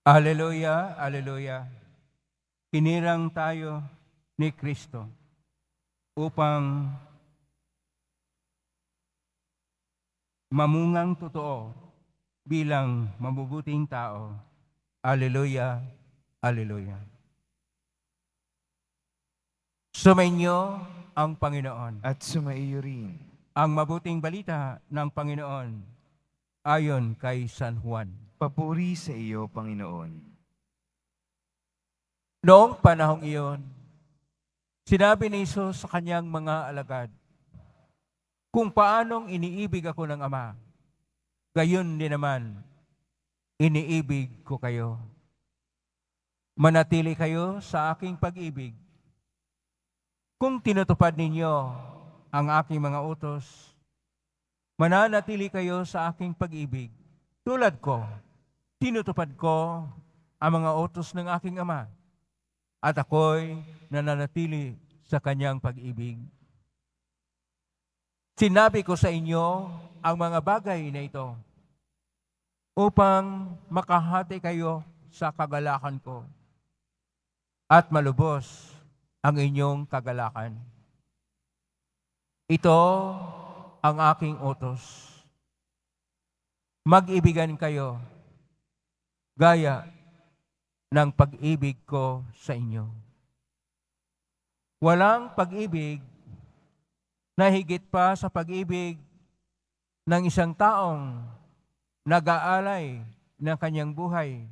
Aleluya, aleluya. Hinirang tayo ni Kristo upang mamungang totoo bilang mabubuting tao. Aleluya, aleluya. Sumainyo ang Panginoon. At sumaiyo rin. Ang mabuting balita ng Panginoon ayon kay San Juan. Papuri sa iyo, Panginoon. Noong panahong iyon, sinabi ni Jesus sa kanyang mga alagad, kung paanong iniibig ako ng Ama, gayon din naman, iniibig ko kayo. Manatili kayo sa aking pag-ibig. Kung tinutupad ninyo ang aking mga utos, mananatili kayo sa aking pag-ibig. Tulad ko, tinutupad ko ang mga utos ng aking Ama, at ako'y nananatili sa kanyang pag-ibig. Sinabi ko sa inyo ang mga bagay na ito upang makahati kayo sa kagalakan ko at malubos ang inyong kagalakan. Ito ang aking utos. Mag-ibigan kayo gaya ng pag-ibig ko sa inyo. Walang pag-ibig na higit pa sa pag-ibig ng isang taong nag-aalay ng kanyang buhay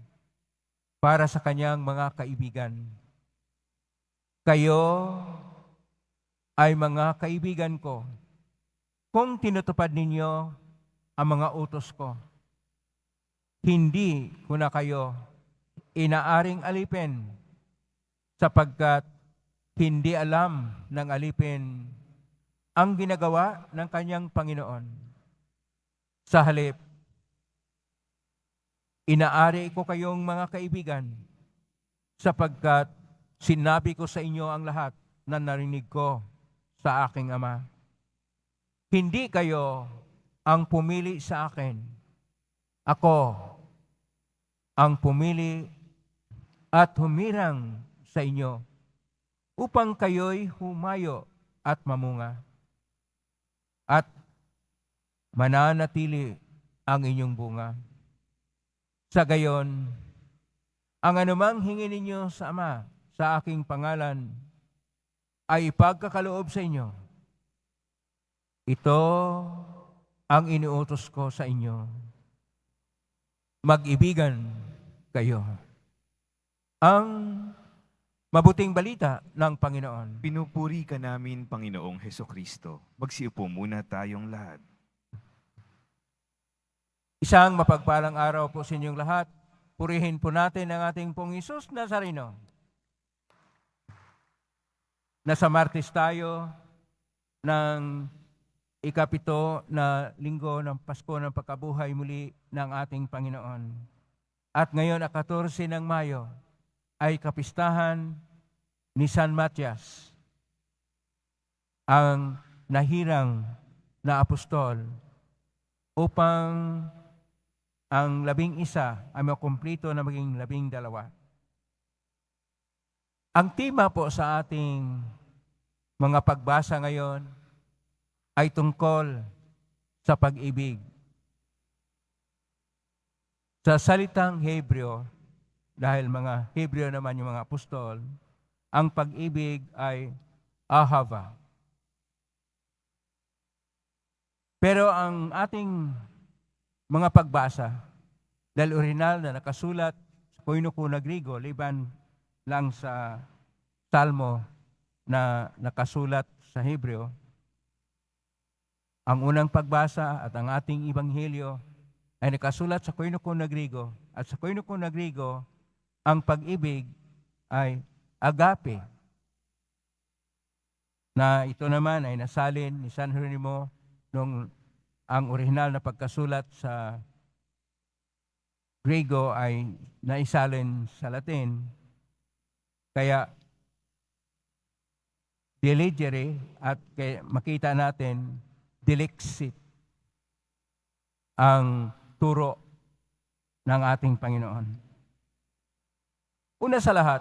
para sa kanyang mga kaibigan. Kayo ay mga kaibigan ko kung tinutupad ninyo ang mga utos ko. Hindi ko na kayo inaaring alipin sapagkat hindi alam ng alipin ang ginagawa ng kanyang Panginoon. Sa halip, inaari ko kayong mga kaibigan sapagkat sinabi ko sa inyo ang lahat na narinig ko sa aking Ama. Hindi kayo ang pumili sa akin. Ako ang pumili at humirang sa inyo upang kayo'y humayo at mamunga at mananatili ang inyong bunga. Sa gayon, ang anumang hingin ninyo sa Ama sa aking pangalan ay ipagkakaloob sa inyo. Ito ang iniutos ko sa inyo. Mag-ibigan kayo. Ang mabuting balita ng Panginoon. Pinupuri ka namin, Panginoong Hesukristo. Magsiupo muna tayong lahat. Isang mapagpalang araw po sa inyong lahat. Purihin po natin ang ating pong Hesus Nazareno. Nasa Martes tayo ng ikapito na linggo ng Pasko ng pagkabuhay muli ng ating Panginoon. At ngayon, 14 ng Mayo, ay kapistahan ni San Matias, ang nahirang na apostol, upang ang 11 ay makumplito na maging 12. Ang tema po sa ating mga pagbasa ngayon ay tungkol sa pag-ibig. Sa salitang Hebreo, dahil mga Hebreo naman yung mga apostol, ang pag-ibig ay ahava. Pero ang ating mga pagbasa, dahil original na nakasulat sa Koine Kuna Griego, liban lang sa Salmo na nakasulat sa Hebreo, ang unang pagbasa at ang ating Ebanghelyo ay nakasulat sa Koine Kuna Griego. At sa Koine Kuna Griego, ang pag-ibig ay agape, na ito naman ay nasalin ni San Jeronimo nung ang original na pagkasulat sa Griego ay naisalin sa Latin. Kaya diligere at makita natin dilexit ang turo ng ating Panginoon. Una sa lahat,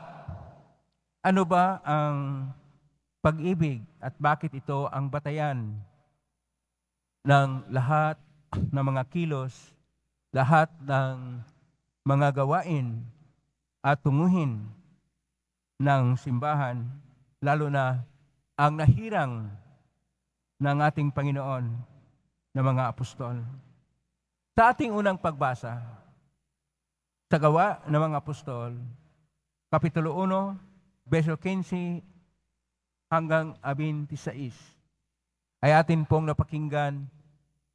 ano ba ang pag-ibig at bakit ito ang batayan ng lahat ng mga kilos, lahat ng mga gawain at tunguhin ng simbahan, lalo na ang nahirang ng ating Panginoon na mga apostol. Sa ating unang pagbasa, sa Gawa ng mga Apostol, Kapitulo 1, verso 15 hanggang 26, ay atin pong napakinggan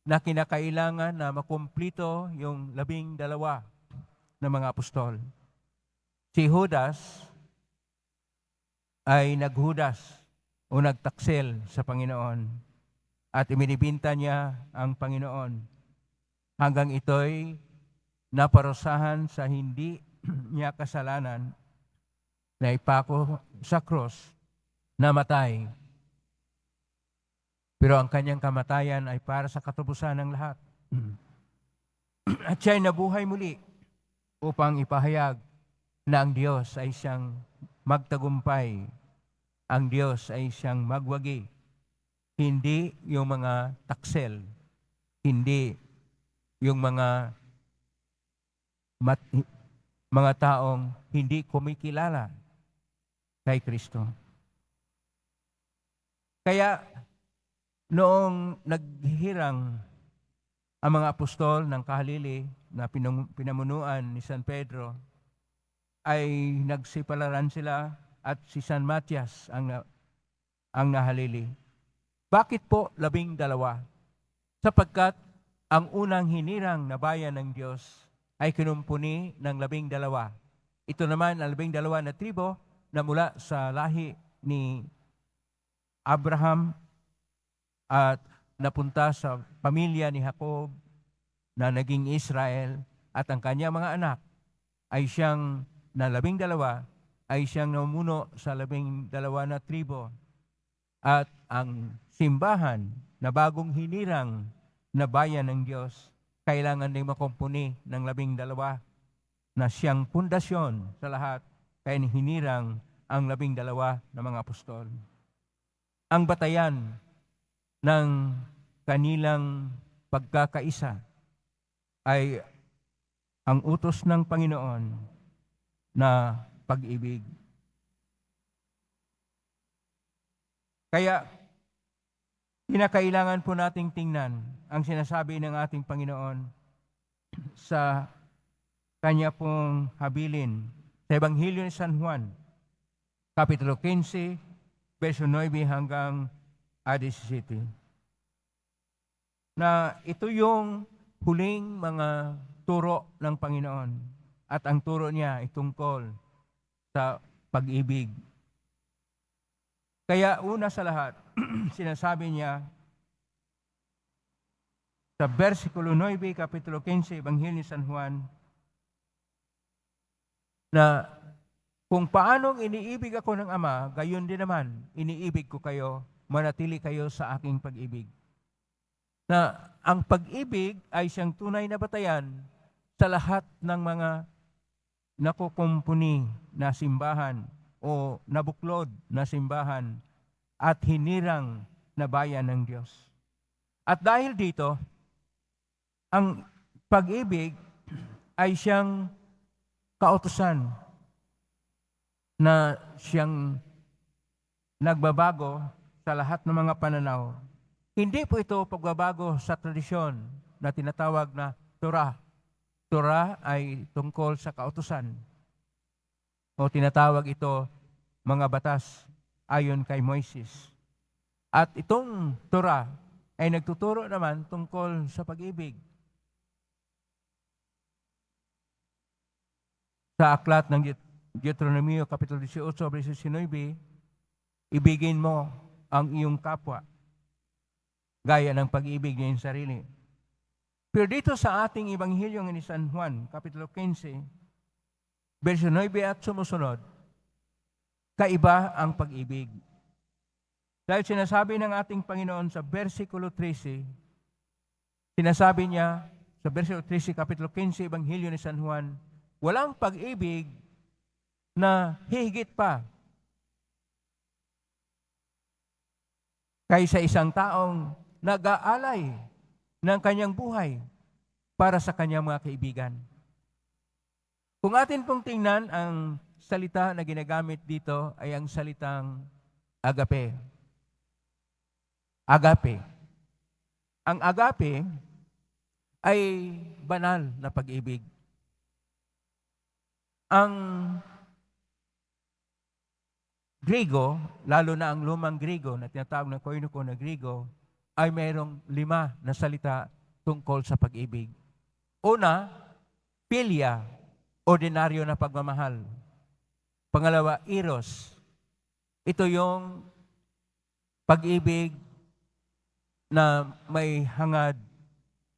na kinakailangan na makumplito yung 12 na mga apostol. Si Judas ay naghudas o nagtaksel sa Panginoon at iminibinta niya ang Panginoon hanggang ito'y naparusahan sa hindi niya kasalanan na ipako sa krus, namatay. Pero ang kanyang kamatayan ay para sa katubusan ng lahat. At siya'y nabuhay muli upang ipahayag na ang Diyos ay siyang magtagumpay. Ang Diyos ay siyang magwagi. Hindi yung mga taksel, hindi yung mga taong hindi kumikilala kay Kristo. Kaya noong naghihirang ang mga apostol ng kahalili na pinamunuan ni San Pedro, ay nagsipalaran sila at si San Matias ang nahalili. Bakit po 12? Sapagkat ang unang hinirang na bayan ng Diyos ay kinumpuni ng 12. Ito naman ang 12 na tribo na mula sa lahi ni Abraham at napunta sa pamilya ni Jacob na naging Israel, at ang kanyang mga anak ay siyang na 12 ay siyang namumuno sa 12 na tribo. At ang simbahan na bagong hinirang na bayan ng Diyos, kailangan ding makumpuni ng 12 na siyang pundasyon sa lahat, kaya hinirang ang 12 na mga apostol. Ang batayan ng kanilang pagkakaisa ay ang utos ng Panginoon na pag-ibig. Kaya, kinakailangan po nating tingnan ang sinasabi ng ating Panginoon sa kanya pong habilin sa Ebanghelyo ni San Juan, Kapitulo 15, verso 9 hanggang 17. Na ito yung huling mga turo ng Panginoon, at ang turo niya ay tungkol sa pag-ibig. Kaya una sa lahat, sinasabi niya sa versikulo 9, Kapitulo 15, Ebanghelyo ni San Juan, na kung paanong iniibig ako ng Ama, gayon din naman iniibig ko kayo, manatili kayo sa aking pag-ibig. Na ang pag-ibig ay siyang tunay na batayan sa lahat ng mga nakukumpuni na simbahan o nabuklod na simbahan at hinirang na bayan ng Diyos. At dahil dito, ang pag-ibig ay siyang kautusan na siyang nagbabago sa lahat ng mga pananaw. Hindi po ito pagbabago sa tradisyon na tinatawag na Torah. Torah ay tungkol sa kautusan. O tinatawag ito mga batas ayon kay Moises. At itong Torah ay nagtuturo naman tungkol sa pag-ibig. Sa aklat ng Deuteronomio, Kapitulo 18, verso 19, ibigin mo ang iyong kapwa gaya ng pag-ibig niya yung sarili. Pero dito sa ating Ebanghelyo ni San Juan, Kapitulo 15, verso 9 at sumusunod, kaiba ang pag-ibig. Dahil sinasabi ng ating Panginoon sa versikulo 13, sinasabi niya sa versikulo 13, Kapitulo 15, Ebanghelyo ni San Juan, walang pag-ibig na higit pa kaysa isang taong nag-aalay ng kanyang buhay para sa kanyang mga kaibigan. Kung atin pong tingnan, ang salita na ginagamit dito ay ang salitang agape. Agape. Ang agape ay banal na pag-ibig. Ang Griego, lalo na ang lumang Griego na tinatawag na koinoko na Griego, ay mayroong 5 na salita tungkol sa pag-ibig. Una, philia, ordinaryo na pagmamahal. Pangalawa, eros. Ito yung pag-ibig na may hangad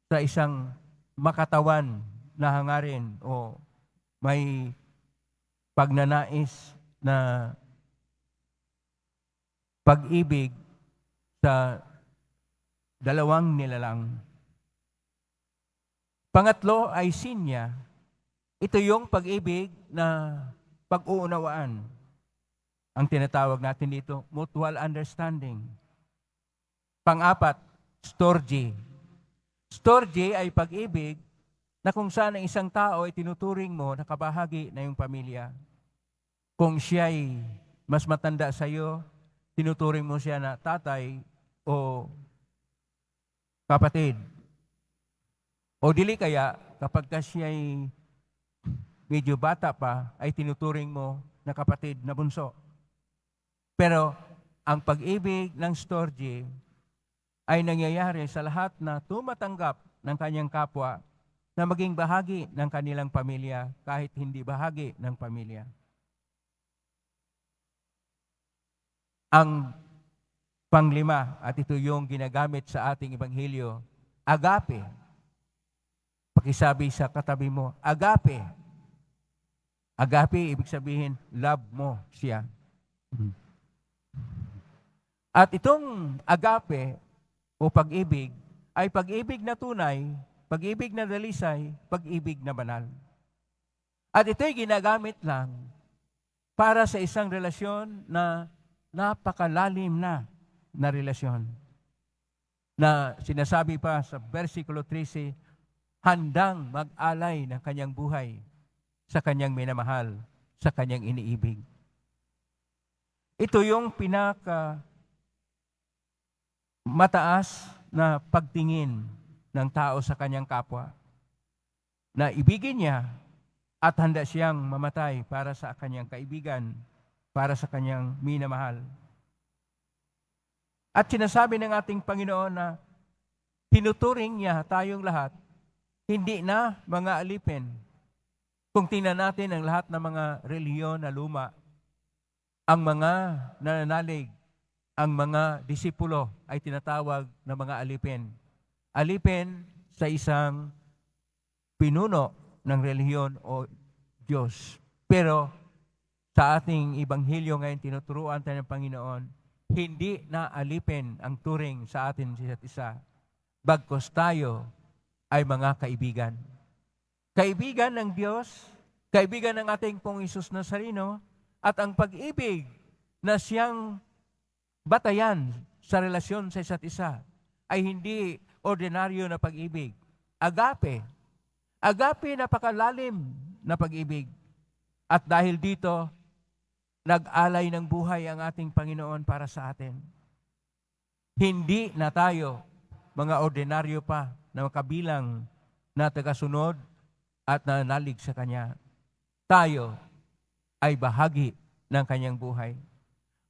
sa isang makatawan na hangarin o may pagnanais na pag-ibig sa dalawang nilalang. Pangatlo ay sinya. Ito yung pag-ibig na pag-uunawaan. Ang tinatawag natin dito, mutual understanding. Pang-apat, storge. Storge ay pag-ibig na kung saan ang isang tao ay tinuturing mo na kabahagi na yung pamilya. Kung siya'y mas matanda sa iyo, tinuturing mo siya na tatay o kapatid. O dili kaya, kapag siya'y medyo bata pa, ay tinuturing mo na kapatid na bunso. Pero ang pag-ibig ng storge ay nangyayari sa lahat na tumatanggap ng kanyang kapwa na maging bahagi ng kanilang pamilya kahit hindi bahagi ng pamilya. Ang panglima, at ito yung ginagamit sa ating ebanghelyo, agape. Pakisabi sa katabi mo, agape. Agape, ibig sabihin, love mo siya. At itong agape o pag-ibig ay pag-ibig na tunay, pag-ibig na dalisay, pag-ibig na banal. At ito'y ginagamit lang para sa isang relasyon na napakalalim na relasyon. Na sinasabi pa sa versikulo 13, handang mag-alay ng kanyang buhay sa kanyang minamahal, sa kanyang iniibig. Ito yung mataas na pagtingin ng tao sa kanyang kapwa. Na ibigin niya at handa siyang mamatay para sa kanyang kaibigan, para sa kanyang minamahal. At sinasabi ng ating Panginoon na tinuturing niya tayong lahat, hindi na mga alipin. Kung tingnan natin ang lahat ng mga reliyon na luma, ang mga nananalig, ang mga disipulo ay tinatawag na mga alipin. Alipin sa isang pinuno ng relihiyon o Diyos. Pero sa ating ebanghelyo ngayon, tinuturuan tayo ng Panginoon, hindi na alipin ang turing sa atin sa isa't isa. Bagkus tayo ay mga kaibigan. Kaibigan ng Diyos, kaibigan ng ating Pong Isus Nazareno, at ang pag-ibig na siyang batayan sa relasyon sa isa't isa ay hindi ordinaryo na pag-ibig. Agape. Agape, napakalalim na pag-ibig. At dahil dito, nag-alay ng buhay ang ating Panginoon para sa atin. Hindi na tayo mga ordinaryo pa na makabilang na tagasunod at nanalig sa Kanya. Tayo ay bahagi ng Kanyang buhay.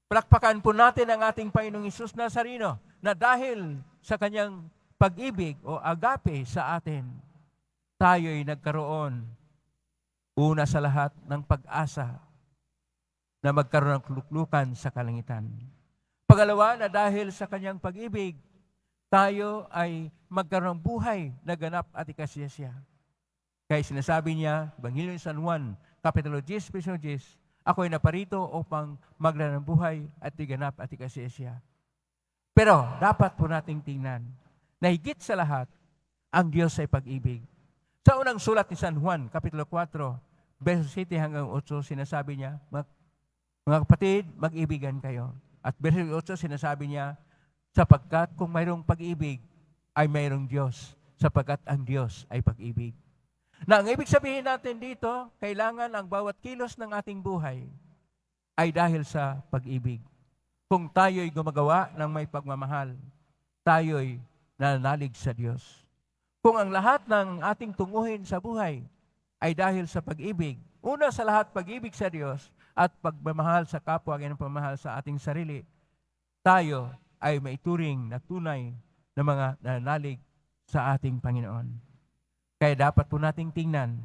Palakpakan po natin ang ating Panginoong Isus Nazareno na dahil sa Kanyang pag-ibig o agape sa atin, tayo ay nagkaroon una sa lahat ng pag-asa na magkaroon ng luklukan sa kalangitan. Pangalawa, na dahil sa kanyang pag-ibig, tayo ay magkaroon ng buhay na ganap at ikasiyasya. Kaya sinasabi niya, Ebanghelyo ni San Juan, Kapitulo 10, Verso 10, ako ay naparito upang maglaan ng buhay at iganap at ikasiyasya. Pero dapat po nating tingnan na higit sa lahat, ang Diyos ay pag-ibig. Sa unang sulat ni San Juan, Kapitulo 4, verse 7 hanggang 8, sinasabi niya, mga kapatid, mag-ibigan kayo. At verse 8, sinasabi niya, sapagkat kung mayroong pag-ibig, ay mayroong Diyos, sapagkat ang Diyos ay pag-ibig. Na ang ibig sabihin natin dito, kailangan ang bawat kilos ng ating buhay ay dahil sa pag-ibig. Kung tayo'y gumagawa ng may pagmamahal, tayo'y nananalig sa Diyos. Kung ang lahat ng ating tunguhin sa buhay ay dahil sa pag-ibig, una sa lahat pag-ibig sa Diyos at pagmamahal sa kapwa, ganyan pagmamahal sa ating sarili, tayo ay maituring na tunay na mga nananalig sa ating Panginoon. Kaya dapat po nating tingnan,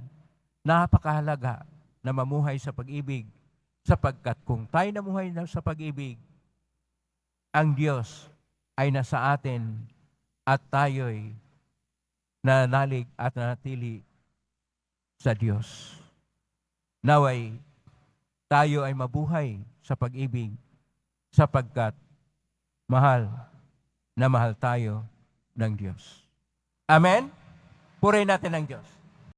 napakahalaga na mamuhay sa pag-ibig, sapagkat kung tayo namuhay na sa pag-ibig, ang Diyos ay nasa atin at tayo'y nananalig at nanatili sa Diyos. Naway, tayo ay mabuhay sa pag-ibig sapagkat mahal na mahal tayo ng Diyos. Amen? Purihin natin ang Diyos.